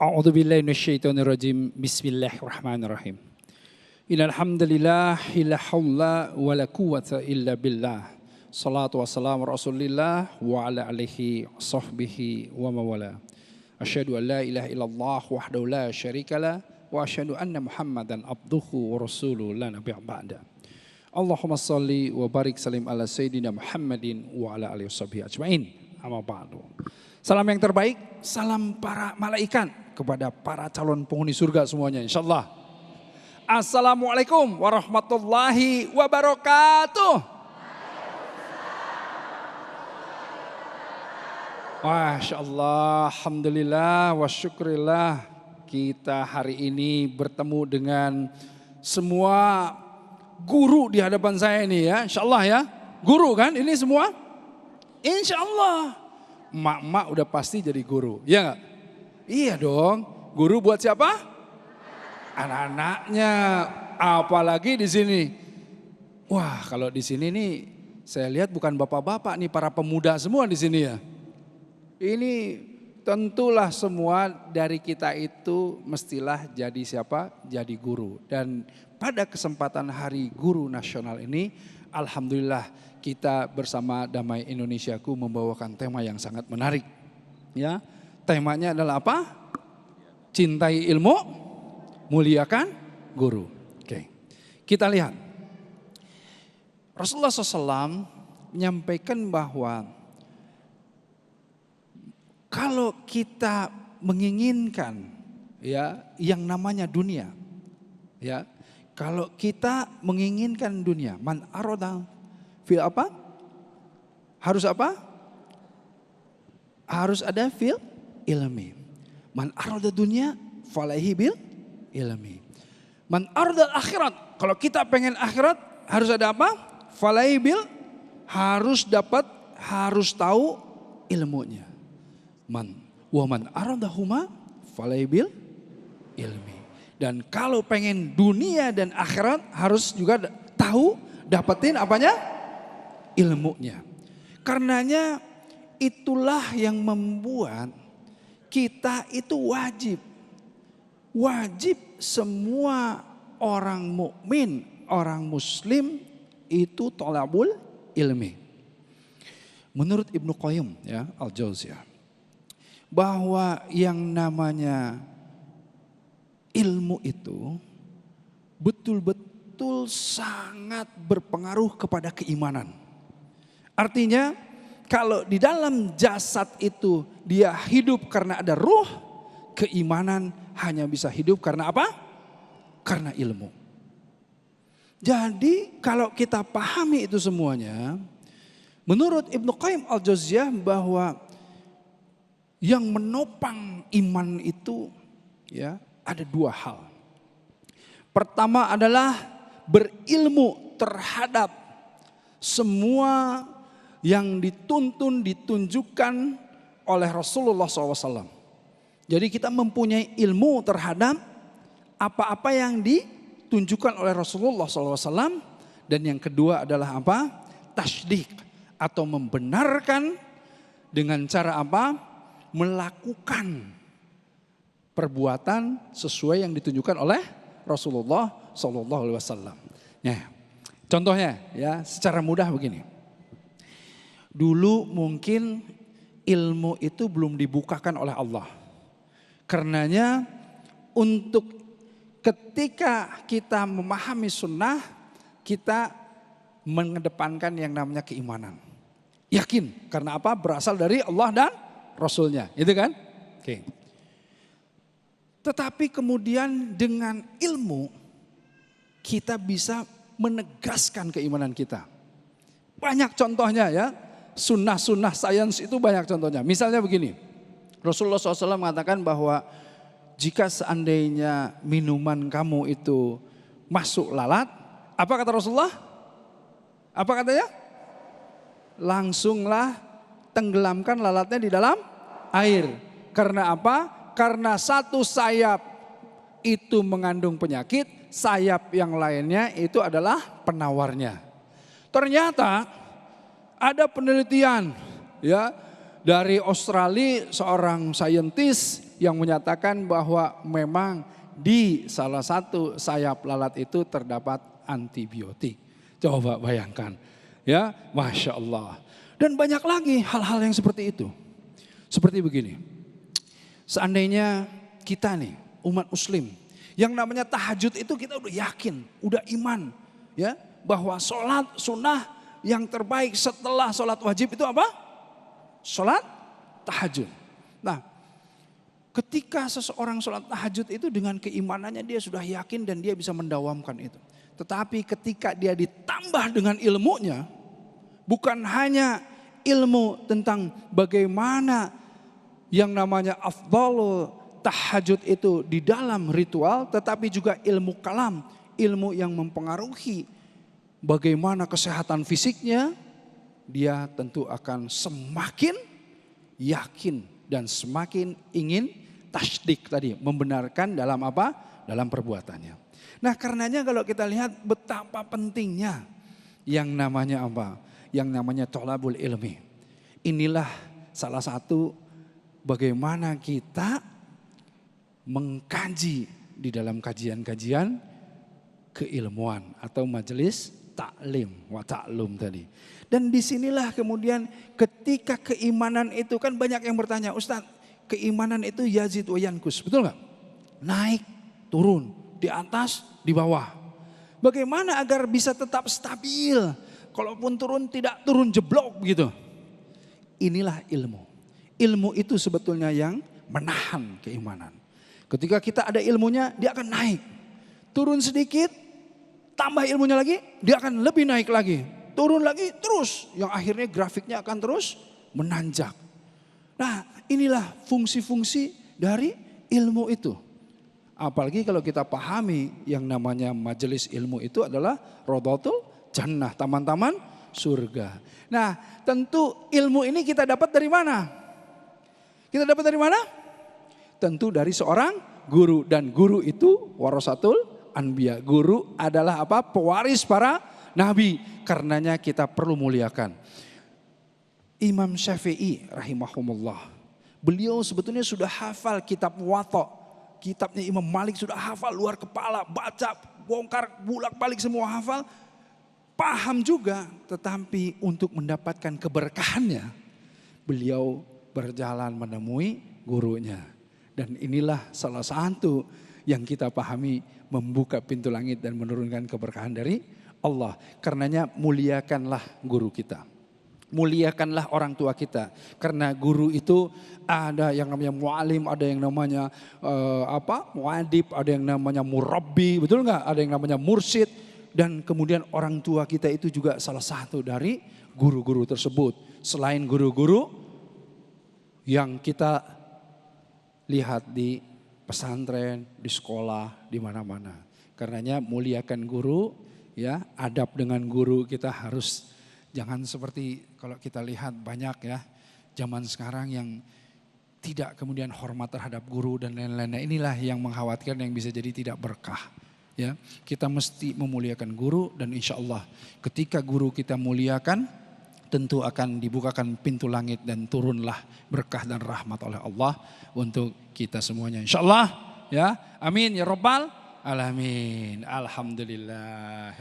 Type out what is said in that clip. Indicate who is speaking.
Speaker 1: A'udzubillahi minasyaitonirrajim. Bismillahirrahmanirrahim. Innal hamdalillah la haula wala quwwata illa billah. Salatu wassalamu Rasulillah wa ala alihi sahbihi wa mawala. Asyhadu an la ilaha illallah wahdahu la syarikalah wa asyhadu anna Muhammadan abduhu wa rasuluhu la nabiyya ba'da. Allahumma shalli wa barik salim ala sayyidina Muhammadin wa ala alihi washabihi ajmain. Amma ba'du. Salam yang terbaik, salam para malaikat kepada para calon penghuni surga semuanya insyaallah. Assalamualaikum warahmatullahi wabarakatuh. Masya Allah, alhamdulillah wa syukurillah, kita hari ini bertemu dengan semua guru di hadapan saya ini ya, insyaallah ya. Guru kan ini semua? Insyaallah. Emak-emak udah pasti jadi guru, ya enggak? Iya dong, guru buat siapa? Anak-anaknya, apalagi di sini. Wah, kalau di sini nih saya lihat bukan bapak-bapak nih, para pemuda semua di sini ya. Ini tentulah semua dari kita itu mestilah jadi siapa? Jadi guru. Dan pada kesempatan Hari Guru Nasional ini, alhamdulillah kita bersama Damai Indonesiaku membawakan tema yang sangat menarik. Ya, temanya adalah apa? Cintai ilmu, muliakan guru. Oke, kita lihat. Rasulullah SAW menyampaikan bahwa kalau kita menginginkan ya yang namanya dunia, ya kalau kita menginginkan dunia, man aroda fil apa? Harus apa? Harus ada fil ilmi. Man aroda dunia falaihi bil ilmi. Man aroda akhirat. Kalau kita pengen akhirat harus ada apa? Falaihi bil, harus dapat, harus tahu ilmunya. Man aroda huma falaihi bil ilmi. Dan kalau pengen dunia dan akhirat harus juga tahu, dapetin apanya? Ilmunya. Karenanya itulah yang membuat kita itu wajib semua orang mukmin, orang muslim itu thalabul ilmi. Menurut Ibnu Qayyim ya Al-Jauziyah, bahwa yang namanya ilmu itu betul-betul sangat berpengaruh kepada keimanan. Artinya kalau di dalam jasad itu dia hidup karena ada ruh, keimanan hanya bisa hidup karena apa? Karena ilmu. Jadi kalau kita pahami itu semuanya, menurut Ibnu Qayyim Al-Jauziyah bahwa yang menopang iman itu ya ada dua hal. Pertama adalah berilmu terhadap semua yang dituntun, ditunjukkan oleh Rasulullah SAW. Jadi kita mempunyai ilmu terhadap apa-apa yang ditunjukkan oleh Rasulullah SAW. Dan yang kedua adalah apa? Tasdik atau membenarkan dengan cara apa? Melakukan perbuatan sesuai yang ditunjukkan oleh Rasulullah SAW. Nah, contohnya ya secara mudah begini. Dulu mungkin ilmu itu belum dibukakan oleh Allah. Karenanya untuk ketika kita memahami sunnah, kita mengedepankan yang namanya keimanan. Yakin, karena apa? Berasal dari Allah dan Rasulnya, itu kan? Oke. Tetapi kemudian dengan ilmu kita bisa menegaskan keimanan kita. Banyak contohnya ya. Sunnah-sunnah sains itu banyak contohnya. Misalnya begini, Rasulullah SAW mengatakan bahwa jika seandainya minuman kamu itu masuk lalat, apa kata Rasulullah? Apa katanya? Langsunglah tenggelamkan lalatnya di dalam air. Karena apa? Karena satu sayap itu mengandung penyakit, sayap yang lainnya itu adalah penawarnya. Ternyata ada penelitian ya dari Australia, seorang saintis yang menyatakan bahwa memang di salah satu sayap lalat itu terdapat antibiotik. Coba bayangkan, ya, Masya Allah. Dan banyak lagi hal-hal yang seperti itu. Seperti begini, seandainya kita nih umat muslim, yang namanya tahajud itu kita udah yakin, udah iman, ya, bahwa sholat sunnah yang terbaik setelah sholat wajib itu apa? Sholat tahajud. Nah, ketika seseorang sholat tahajud itu dengan keimanannya dia sudah yakin dan dia bisa mendawamkan itu. Tetapi ketika dia ditambah dengan ilmunya, bukan hanya ilmu tentang bagaimana yang namanya afdalul tahajud itu di dalam ritual, tetapi juga ilmu kalam, ilmu yang mempengaruhi bagaimana kesehatan fisiknya, dia tentu akan semakin yakin dan semakin ingin tasdik tadi, membenarkan dalam apa? Dalam perbuatannya. Nah, karenanya kalau kita lihat betapa pentingnya yang namanya apa? Yang namanya thalabul ilmi. Inilah salah satu bagaimana kita mengkaji di dalam kajian-kajian keilmuan atau majelis taklim wa taklum tadi. Dan disinilah kemudian ketika keimanan itu kan banyak yang bertanya, Ustadz, keimanan itu yazid wa yankus, betul nggak? Naik, turun, di atas, di bawah. Bagaimana agar bisa tetap stabil? Kalaupun turun tidak turun jeblok begitu. Inilah ilmu. Ilmu itu sebetulnya yang menahan keimanan. Ketika kita ada ilmunya, dia akan naik. Turun sedikit, tambah ilmunya lagi, dia akan lebih naik lagi. Turun lagi, terus. Yang akhirnya grafiknya akan terus menanjak. Nah, inilah fungsi-fungsi dari ilmu itu. Apalagi kalau kita pahami yang namanya majelis ilmu itu adalah Rodotul Jannah, taman-taman surga. Nah, tentu ilmu ini kita dapat dari mana? Kita dapat dari mana? Tentu dari seorang guru, dan guru itu warasatul anbiya. Guru adalah apa? Pewaris para nabi. Karenanya kita perlu muliakan. Imam Syafi'i rahimahumullah. Beliau sebetulnya sudah hafal kitab Muwatta. Kitabnya Imam Malik sudah hafal luar kepala, baca, bongkar, bulak-balik semua hafal. Paham juga, tetapi untuk mendapatkan keberkahannya, beliau berjalan menemui gurunya. Dan inilah salah satu yang kita pahami membuka pintu langit dan menurunkan keberkahan dari Allah. Karenanya muliakanlah guru kita. Muliakanlah orang tua kita. Karena guru itu ada yang namanya mu'alim, ada yang namanya mu'adib, ada yang namanya murabbi, betul nggak? Ada yang namanya mursyid. Dan kemudian orang tua kita itu juga salah satu dari guru-guru tersebut. Selain guru-guru yang kita lihat di pesantren, di sekolah, di mana-mana. Karenanya muliakan guru, ya, adab dengan guru kita harus jangan seperti kalau kita lihat banyak ya zaman sekarang yang tidak kemudian hormat terhadap guru dan lain-lain. Nah, inilah yang mengkhawatirkan, yang bisa jadi tidak berkah. Ya, kita mesti memuliakan guru, dan insya Allah ketika guru kita muliakan, tentu akan dibukakan pintu langit dan turunlah berkah dan rahmat oleh Allah untuk kita semuanya. Insya Allah, ya, amin ya Rabbal alamin. Alhamdulillah.